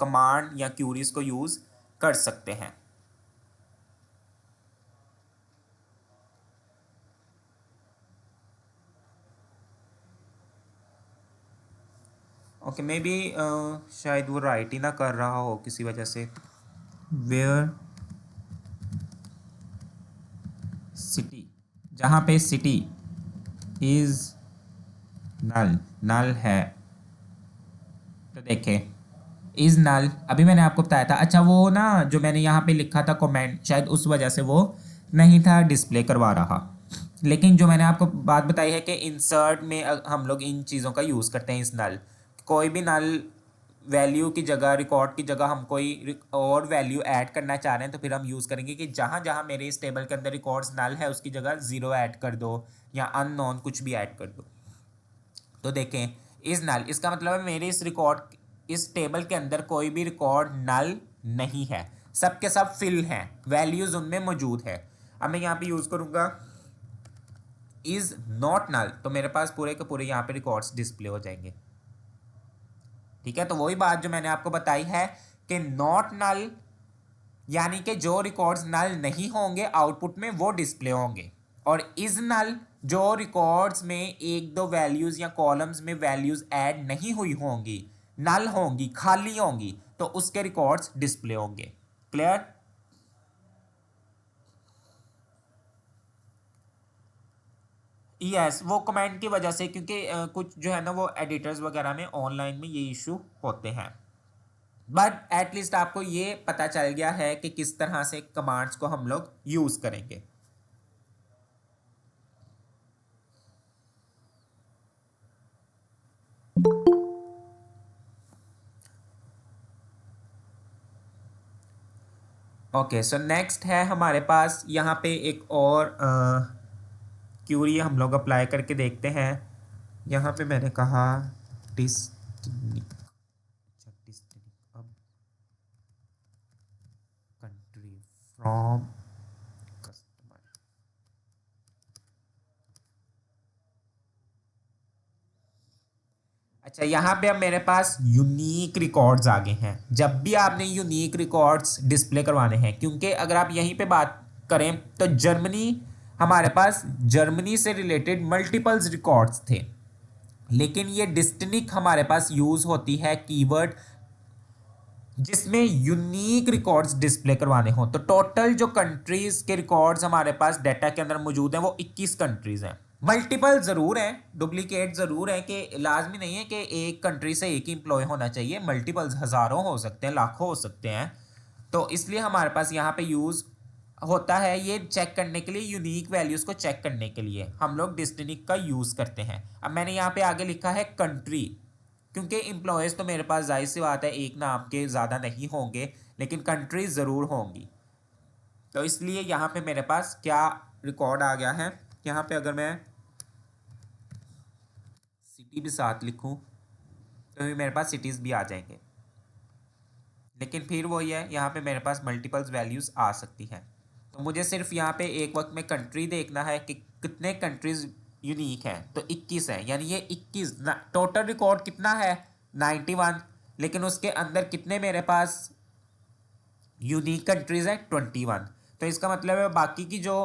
कमांड या क्यूरीज को यूज़ कर सकते हैं। ओके मे बी शायद वो राइट ही ना कर रहा हो किसी वजह से, वेयर यहाँ पे सिटी इज नल, नल है, तो देखें इज नल, अभी मैंने आपको बताया था। अच्छा वो ना जो मैंने यहाँ पे लिखा था कमेंट, शायद उस वजह से वो नहीं था डिस्प्ले करवा रहा, लेकिन जो मैंने आपको बात बताई है कि इंसर्ट में हम लोग इन चीज़ों का यूज़ करते हैं। इस नल, कोई भी नल वैल्यू की जगह, रिकॉर्ड की जगह हम कोई और वैल्यू ऐड करना चाह रहे हैं तो फिर हम यूज़ करेंगे कि जहाँ जहाँ मेरे इस टेबल के अंदर रिकॉर्ड्स नल है उसकी जगह ज़ीरो ऐड कर दो या अननोन कुछ भी ऐड कर दो। तो देखें इज नल, इसका मतलब है मेरे इस रिकॉर्ड, इस टेबल के अंदर कोई भी रिकॉर्ड नल नहीं है, सब के सब फिल हैं, वैल्यूज उनमें मौजूद है। अब मैं यहाँ पे यूज़ करूँगा इज नॉट नल, तो मेरे पास पूरे के पूरे यहाँ पे रिकॉर्ड्स डिस्प्ले हो जाएंगे। ठीक है, तो वही बात जो मैंने आपको बताई है कि नॉट नल यानी कि जो रिकॉर्ड्स नल नहीं होंगे आउटपुट में वो डिस्प्ले होंगे, और इज नल जो रिकॉर्ड्स में एक दो वैल्यूज या कॉलम्स में वैल्यूज ऐड नहीं हुई होंगी, नल होंगी, खाली होंगी, तो उसके रिकॉर्ड्स डिस्प्ले होंगे। क्लियर? यस, वो कमेंट की वजह से, क्योंकि कुछ जो है ना वो एडिटर्स वगैरह में ऑनलाइन में ये इशू होते हैं, बट एटलीस्ट आपको ये पता चल गया है कि किस तरह से कमांड्स को हम लोग यूज करेंगे। ओके, सो नेक्स्ट है हमारे पास यहाँ पे एक और क्यूरी हम लोग अप्लाई करके देखते हैं। यहाँ पे मैंने कहा डिस्टिंक्ट, अब कंट्री फ्रॉम कस्टमर। अच्छा, यहाँ पे अब मेरे पास यूनिक रिकॉर्ड्स आ गए हैं। जब भी आपने यूनिक रिकॉर्ड्स डिस्प्ले करवाने हैं, क्योंकि अगर आप यहीं पे बात करें तो जर्मनी, हमारे पास जर्मनी से रिलेटेड मल्टीपल्स रिकॉर्ड्स थे, लेकिन ये डिस्टिंक्ट हमारे पास यूज़ होती है कीवर्ड जिसमें यूनिक रिकॉर्ड्स डिस्प्ले करवाने हो। तो टोटल जो कंट्रीज़ के रिकॉर्ड्स हमारे पास डाटा के अंदर मौजूद हैं वो 21 कंट्रीज़ हैं। मल्टीपल ज़रूर हैं, डुप्लीकेट ज़रूर है, कि लाजमी नहीं है कि एक कंट्री से एक ही एम्प्लॉय होना चाहिए, मल्टीपल्स हज़ारों हो सकते हैं, लाखों हो सकते हैं। तो इसलिए हमारे पास यहाँ पे यूज़ होता है ये चेक करने के लिए, यूनिक वैल्यूज़ को चेक करने के लिए हम लोग डिस्टिंक्ट का यूज़ करते हैं। अब मैंने यहाँ पे आगे लिखा है कंट्री, क्योंकि एम्प्लॉयज़ तो मेरे पास जाहिर सी बात है एक नाम के ज़्यादा नहीं होंगे, लेकिन कंट्रीज ज़रूर होंगी। तो इसलिए यहाँ पे मेरे पास क्या रिकॉर्ड आ गया है, यहाँ पे अगर मैं सिटी भी साथ लिखूँ तो भी मेरे पास सिटीज़ भी आ जाएंगे, लेकिन फिर वही है, यहाँ पे मेरे पास मल्टीपल्स वैल्यूज़ आ सकती हैं। तो मुझे सिर्फ यहाँ पे एक वक्त में कंट्री देखना है कि कितने कंट्रीज यूनिक हैं, तो 21 है, यानी ये 21 टोटल रिकॉर्ड कितना है 91, लेकिन उसके अंदर कितने मेरे पास यूनिक कंट्रीज़ हैं 21। तो इसका मतलब है बाकी की जो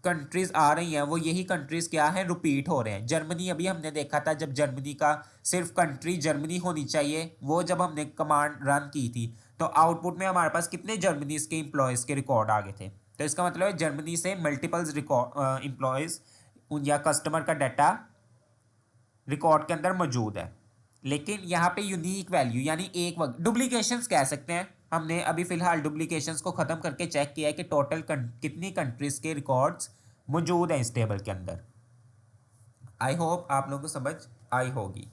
कंट्रीज़ आ रही हैं वो यही कंट्रीज़ क्या हैं, रिपीट हो रहे हैं। जर्मनी अभी हमने देखा था, जब जर्मनी का सिर्फ कंट्री जर्मनी होनी चाहिए, वो जब हमने कमांड रन की थी तो आउटपुट में हमारे पास कितने जर्मनीज़ के एम्प्लॉयज़ के रिकॉर्ड आ गए थे। तो इसका मतलब है जर्मनी से मल्टीपल्स रिकॉर्ड एम्प्लॉयज़ या कस्टमर का डाटा रिकॉर्ड के अंदर मौजूद है, लेकिन यहाँ पे यूनिक वैल्यू यानी एक वक्त डुप्लीकेशंस कह सकते हैं। हमने अभी फिलहाल डुप्लीकेशंस को ख़त्म करके चेक किया है कि टोटल कितनी कंट्रीज़ के रिकॉर्ड्स मौजूद हैं इस टेबल के अंदर। आई होप आप लोगों को समझ आई होगी।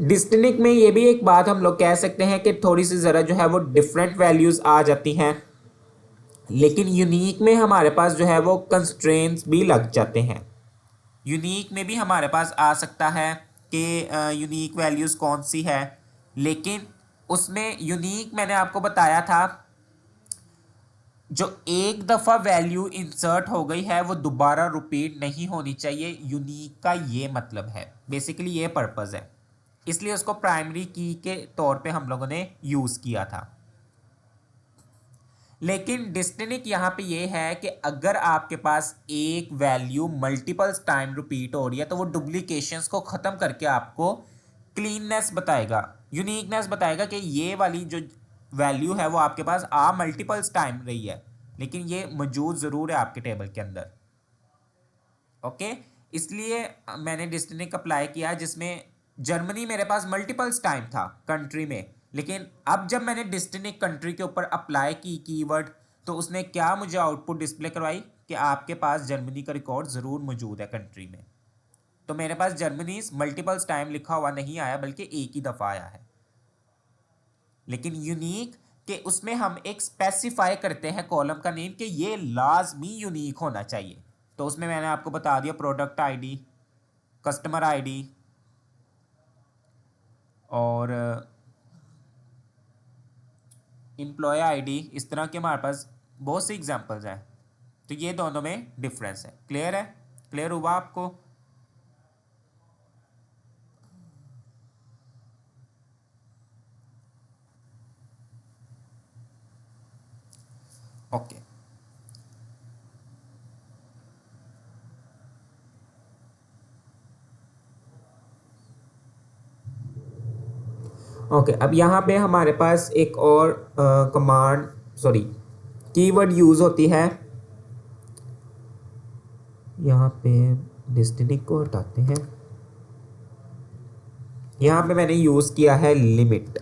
डिस्टिंक्ट में ये भी एक बात हम लोग कह सकते हैं कि थोड़ी सी ज़रा जो है वो डिफरेंट वैल्यूज़ आ जाती हैं, लेकिन यूनिक में हमारे पास जो है वो कंस्ट्रेंट्स भी लग जाते हैं। यूनिक में भी हमारे पास आ सकता है कि यूनिक वैल्यूज़ कौन सी है, लेकिन उसमें यूनिक मैंने आपको बताया था जो एक दफ़ा वैल्यू इंसर्ट हो गई है वो दोबारा रिपीट नहीं होनी चाहिए। यूनिक का ये मतलब है, बेसिकली ये पर्पज़ है। इसलिए उसको प्राइमरी की के तौर पे हम लोगों ने यूज़ किया था। लेकिन डिस्टिनिक यहाँ पे ये है कि अगर आपके पास एक वैल्यू मल्टीपल्स टाइम रिपीट हो रही है तो वो डुप्लीकेशंस को ख़त्म करके आपको क्लीननेस बताएगा, यूनिकनेस बताएगा कि ये वाली जो वैल्यू है वो आपके पास मल्टीपल्स टाइम रही है, लेकिन ये मौजूद ज़रूर है आपके टेबल के अंदर। ओके, इसलिए मैंने डिस्टिनिक अप्लाई किया जिसमें जर्मनी मेरे पास मल्टीपल्स टाइम था कंट्री में, लेकिन अब जब मैंने डिस्टिनिक कंट्री के ऊपर अप्लाई की कीवर्ड तो उसने क्या मुझे आउटपुट डिस्प्ले करवाई कि आपके पास जर्मनी का रिकॉर्ड ज़रूर मौजूद है कंट्री में। तो मेरे पास जर्मनी मल्टीपल्स टाइम लिखा हुआ नहीं आया बल्कि एक ही दफ़ा आया है। लेकिन यूनिक कि उसमें हम एक स्पेसिफाई करते हैं कॉलम का नेम कि ये लाजमी यूनिक होना चाहिए। तो उसमें मैंने आपको बता दिया प्रोडक्ट आईडी, कस्टमर आईडी और एम्प्लॉय आईडी, इस तरह के हमारे पास बहुत सी एग्जांपल्स हैं। तो ये दोनों में डिफरेंस है। क्लियर है? क्लियर हुआ आपको? ओके ओके अब यहाँ पे हमारे पास एक और कमांड सॉरी कीवर्ड यूज़ होती है। यहाँ पे डिस्टिनिक को हटाते हैं। यहाँ पे मैंने यूज़ किया है लिमिट,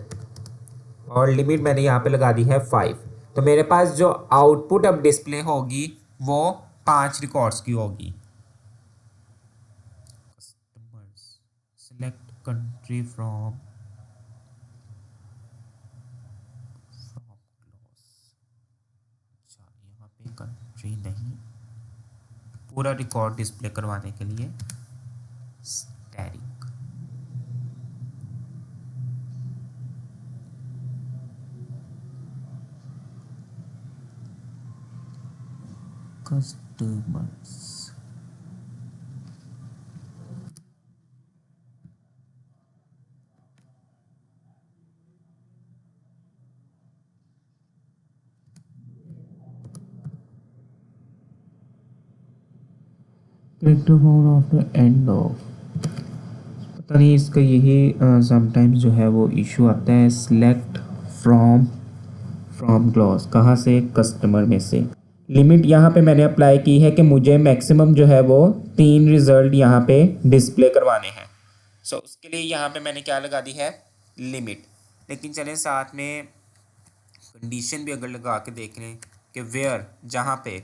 और लिमिट मैंने यहाँ पे लगा दी है 5। तो मेरे पास जो आउटपुट अब डिस्प्ले होगी वो 5 रिकॉर्ड्स की होगी। कस्टमर्स सिलेक्ट कंट्री फ्रॉम यहाँ पे कंट्री नहीं, पूरा रिकॉर्ड डिस्प्ले करवाने के लिए static customers. Character found after end of, पता नहीं इसका यही समटाइम्स जो है वो इशू आता है। सिलेक्ट फ्रॉम फ्रॉम क्लॉज, कहाँ से? कस्टमर में से। लिमिट यहाँ पे मैंने अप्लाई की है कि मुझे मैक्सिमम जो है वो 3 रिजल्ट यहाँ पे डिस्प्ले करवाने हैं। सो उसके लिए यहाँ पे मैंने क्या लगा दी है? लिमिट। लेकिन चलें साथ में कंडीशन भी अगर लगा के देख लें कि वेयर, जहाँ पे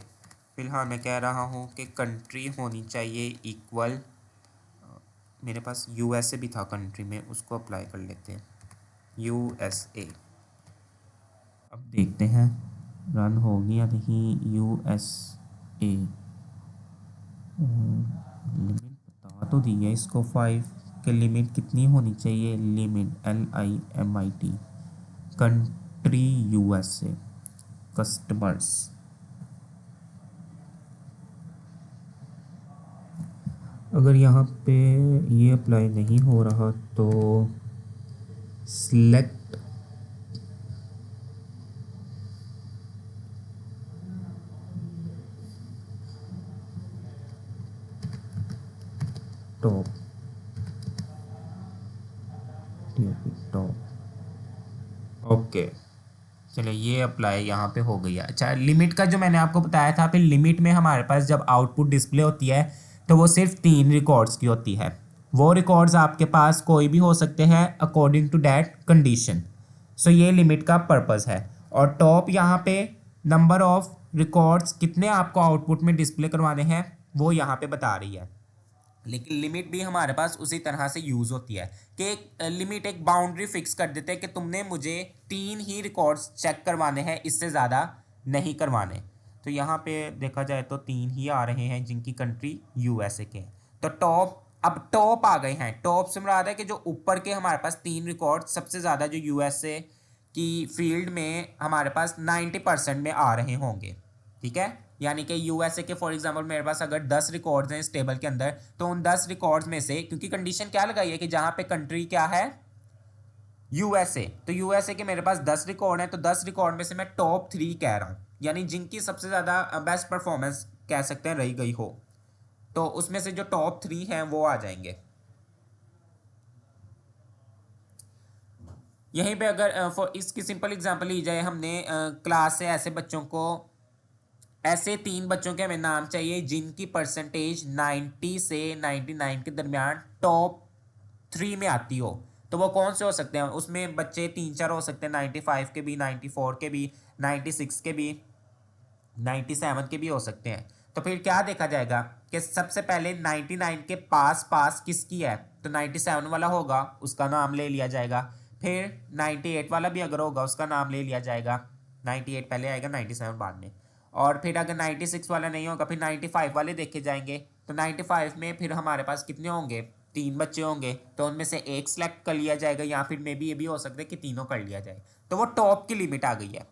फ़िलहाल मैं कह रहा हूँ कि कंट्री होनी चाहिए इक्वल, मेरे पास यूएसए भी था कंट्री में, उसको अप्लाई कर लेते हैं यूएसए। अब देखते हैं रन होगी या नहीं। यूएसए लिमिट बता तो दी है इसको 5 के लिमिट कितनी होनी चाहिए। Limit LIMIT country USA customers. अगर यहाँ पे ये अप्लाई नहीं हो रहा तो सिलेक्ट टॉप टॉप। ओके चलिए ये अप्लाई यहाँ पे हो गई है। अच्छा लिमिट का जो मैंने आपको बताया था, फिर लिमिट में हमारे पास जब आउटपुट डिस्प्ले होती है तो वो सिर्फ 3 रिकॉर्ड्स की होती है। वो रिकॉर्ड्स आपके पास कोई भी हो सकते हैं अकॉर्डिंग टू दैट कंडीशन। सो ये लिमिट का पर्पस है। और टॉप यहाँ पे नंबर ऑफ रिकॉर्ड्स कितने आपको आउटपुट में डिस्प्ले करवाने हैं वो यहाँ पे बता रही है। लेकिन लिमिट भी हमारे पास उसी तरह से यूज़ होती है कि एक लिमिट एक बाउंड्री फिक्स कर देते हैं कि तुमने मुझे 3 ही रिकॉर्ड्स चेक करवाने हैं, इससे ज़्यादा नहीं करवाने। तो यहाँ पे देखा जाए तो 3 ही आ रहे हैं जिनकी कंट्री यूएसए के। तो टॉप, अब टॉप आ गए हैं। टॉप से मुराद है कि जो ऊपर के हमारे पास 3 रिकॉर्ड सबसे ज़्यादा जो यूएसए की फील्ड में हमारे पास 90% में आ रहे होंगे। ठीक है, यानी कि यूएसए के फॉर एग्जांपल मेरे पास अगर 10 रिकॉर्ड्स हैं इस टेबल के अंदर, तो उन 10 रिकॉर्ड्स में से, क्योंकि कंडीशन क्या लगाई है कि जहां पे कंट्री क्या है यूएसए, तो यूएसए के मेरे पास 10 रिकॉर्ड हैं, तो 10 रिकॉर्ड में से मैं टॉप 3 कह रहा हूं, यानी जिनकी सबसे ज़्यादा बेस्ट परफॉर्मेंस कह सकते हैं रही गई हो, तो उसमें से जो टॉप 3 हैं वो आ जाएंगे। यहीं पे अगर फॉर इसकी सिंपल एग्जांपल ली जाए, हमने क्लास से ऐसे बच्चों को, ऐसे 3 बच्चों के हमें नाम चाहिए जिनकी परसेंटेज 90 से 99 के दरमियान टॉप 3 में आती हो। तो वो कौन से हो सकते हैं? उसमें बच्चे 3-4 हो सकते हैं, 95 के भी, 94 के भी, 96 के भी, 97 के भी हो सकते हैं। तो फिर क्या देखा जाएगा कि सबसे पहले 99 के पास पास किसकी है, तो 97 वाला होगा, उसका नाम ले लिया जाएगा। फिर 98 वाला भी अगर होगा उसका नाम ले लिया जाएगा, 98 पहले आएगा, 97 बाद में। और फिर अगर 96 वाला नहीं होगा, फिर 95 वाले देखे जाएंगे। तो 95 में फिर हमारे पास कितने होंगे? 3 बच्चे होंगे, तो उनमें से एक सेलेक्ट कर लिया जाएगा, या फिर मे बी ये भी हो सकता है कि तीनों कर लिया जाए। तो वो टॉप की लिमिट आ गई है।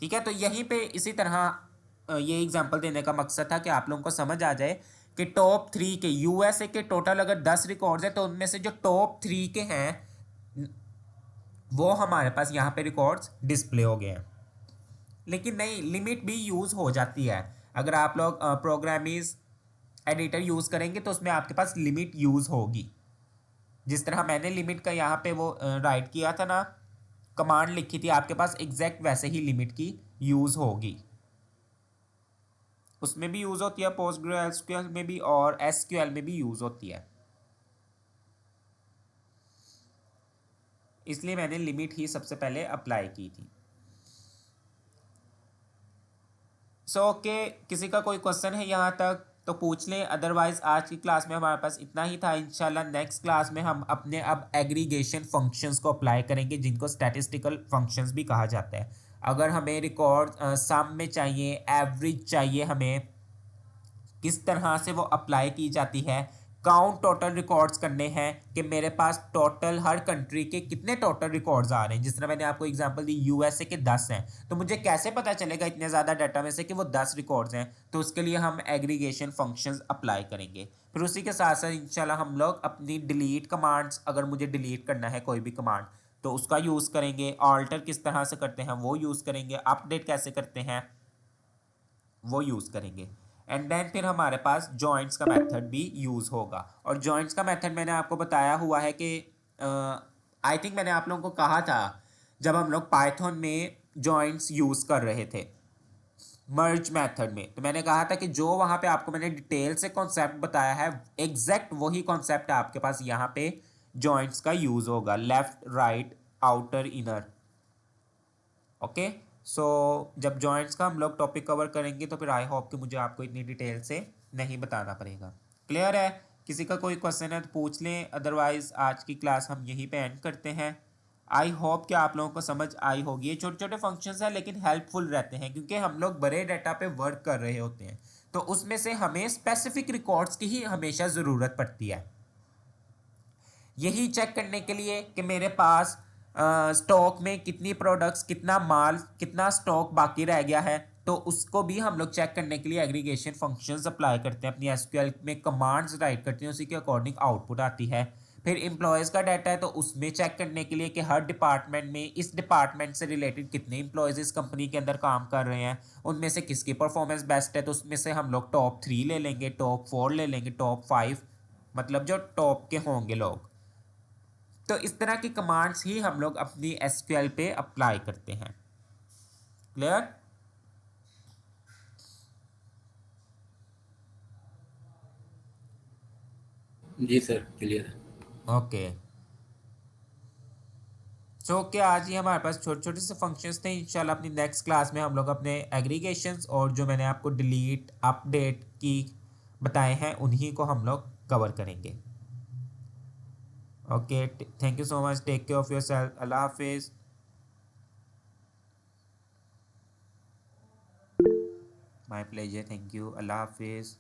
ठीक है, तो यहीं पे इसी तरह ये एग्जांपल देने का मकसद था कि आप लोगों को समझ आ जाए कि टॉप 3 के यूएसए के टोटल अगर 10 रिकॉर्ड्स हैं, तो उनमें से जो टॉप 3 के हैं वो हमारे पास यहाँ पे रिकॉर्ड्स डिस्प्ले हो गए हैं। लेकिन नहीं, लिमिट भी यूज़ हो जाती है। अगर आप लोग प्रोग्रामिंग एडिटर यूज़ करेंगे तो उसमें आपके पास लिमिट यूज़ होगी। जिस तरह मैंने लिमिट का यहाँ पे वो राइट किया था ना, कमांड लिखी थी, आपके पास एग्जैक्ट वैसे ही लिमिट की यूज़ होगी। उसमें भी यूज़ होती है, पोस्टग्रेसक्यूएल में भी और एसक्यूएल में भी यूज़ होती है। इसलिए मैंने लिमिट ही सबसे पहले अप्लाई की थी। ओके, किसी का कोई क्वेश्चन है यहाँ तक तो पूछ लें, अदरवाइज आज की क्लास में हमारे पास इतना ही था। इंशाल्लाह नेक्स्ट क्लास में हम अपने अब एग्रीगेशन फंक्शंस को अप्लाई करेंगे, जिनको स्टैटिस्टिकल फंक्शंस भी कहा जाता है। अगर हमें रिकॉर्ड सम में चाहिए, एवरेज चाहिए, हमें किस तरह से वो अप्लाई की जाती है, काउंट टोटल रिकॉर्ड्स करने हैं कि मेरे पास टोटल हर कंट्री के कितने टोटल रिकॉर्ड्स आ रहे हैं। जिस तरह मैंने आपको एग्जांपल दी यूएसए के 10 हैं, तो मुझे कैसे पता चलेगा इतने ज़्यादा डाटा में से कि वो 10 रिकॉर्ड्स हैं? तो उसके लिए हम एग्रीगेशन फंक्शंस अप्लाई करेंगे। फिर उसी के साथ साथ इंशाल्लाह हम लोग अपनी डिलीट कमांड्स, अगर मुझे डिलीट करना है कोई भी कमांड तो उसका यूज़ करेंगे, ऑल्टर किस तरह से करते हैं वो यूज़ करेंगे, अपडेट कैसे करते हैं वो यूज़ करेंगे। एंड देन फिर हमारे पास जॉइंट्स का मेथड भी यूज़ होगा। और जॉइंट्स का मेथड मैंने आपको बताया हुआ है कि आई थिंक मैंने आप लोगों को कहा था जब हम लोग पाइथन में जॉइंट्स यूज़ कर रहे थे मर्ज मेथड में, तो मैंने कहा था कि जो वहाँ पे आपको मैंने डिटेल से कॉन्सेप्ट बताया है, एग्जैक्ट वही कॉन्सेप्ट आपके पास यहाँ पे जॉइंट्स का यूज़ होगा, left right outer inner. Okay, so जब जॉइंट्स का हम लोग टॉपिक कवर करेंगे तो फिर आई होप कि मुझे आपको इतनी डिटेल से नहीं बताना पड़ेगा। क्लियर है? किसी का कोई क्वेश्चन है तो पूछ लें, अदरवाइज आज की क्लास हम यहीं पे एंड करते हैं। आई होप कि आप लोगों को समझ आई होगी। ये छोटे छोटे फंक्शंस हैं लेकिन हेल्पफुल रहते हैं, क्योंकि हम लोग बड़े डाटा पे वर्क कर रहे होते हैं, तो उसमें से हमें स्पेसिफिक रिकॉर्ड्स की ही हमेशा ज़रूरत पड़ती है। यही चेक करने के लिए कि मेरे पास स्टॉक में कितनी प्रोडक्ट्स, कितना माल, कितना स्टॉक बाकी रह गया है, तो उसको भी हम लोग चेक करने के लिए एग्रीगेशन फंक्शंस अप्लाई करते हैं, अपनी एसक्यूएल में कमांड्स राइट करते हैं, उसी के अकॉर्डिंग आउटपुट आती है। फिर एम्प्लॉयज़ का डाटा है तो उसमें चेक करने के लिए कि हर डिपार्टमेंट में इस डिपार्टमेंट से रिलेटेड कितने एम्प्लॉयज़ इस कंपनी के अंदर काम कर रहे हैं, उनमें से किसकी परफॉर्मेंस बेस्ट है, तो उसमें से हम लोग टॉप 3 ले लेंगे, टॉप 4 ले लेंगे, टॉप 5, मतलब जो टॉप के होंगे लोग। तो इस तरह की कमांड्स ही हम लोग अपनी एसक्यूएल पे अप्लाई करते हैं। क्लियर? जी सर, क्लियर है। ओके, सो क्या आज ही हमारे पास छोटे छोटे से फंक्शंस थे। इंशाल्लाह अपनी नेक्स्ट क्लास में हम लोग अपने एग्रीगेशंस और जो मैंने आपको डिलीट अपडेट की बताए हैं उन्हीं को हम लोग कवर करेंगे। Okay, thank you so much, take care of yourself, अल्लाह हाफिज़। माय प्लेजर, थैंक यू, अल्लाह हाफिज़।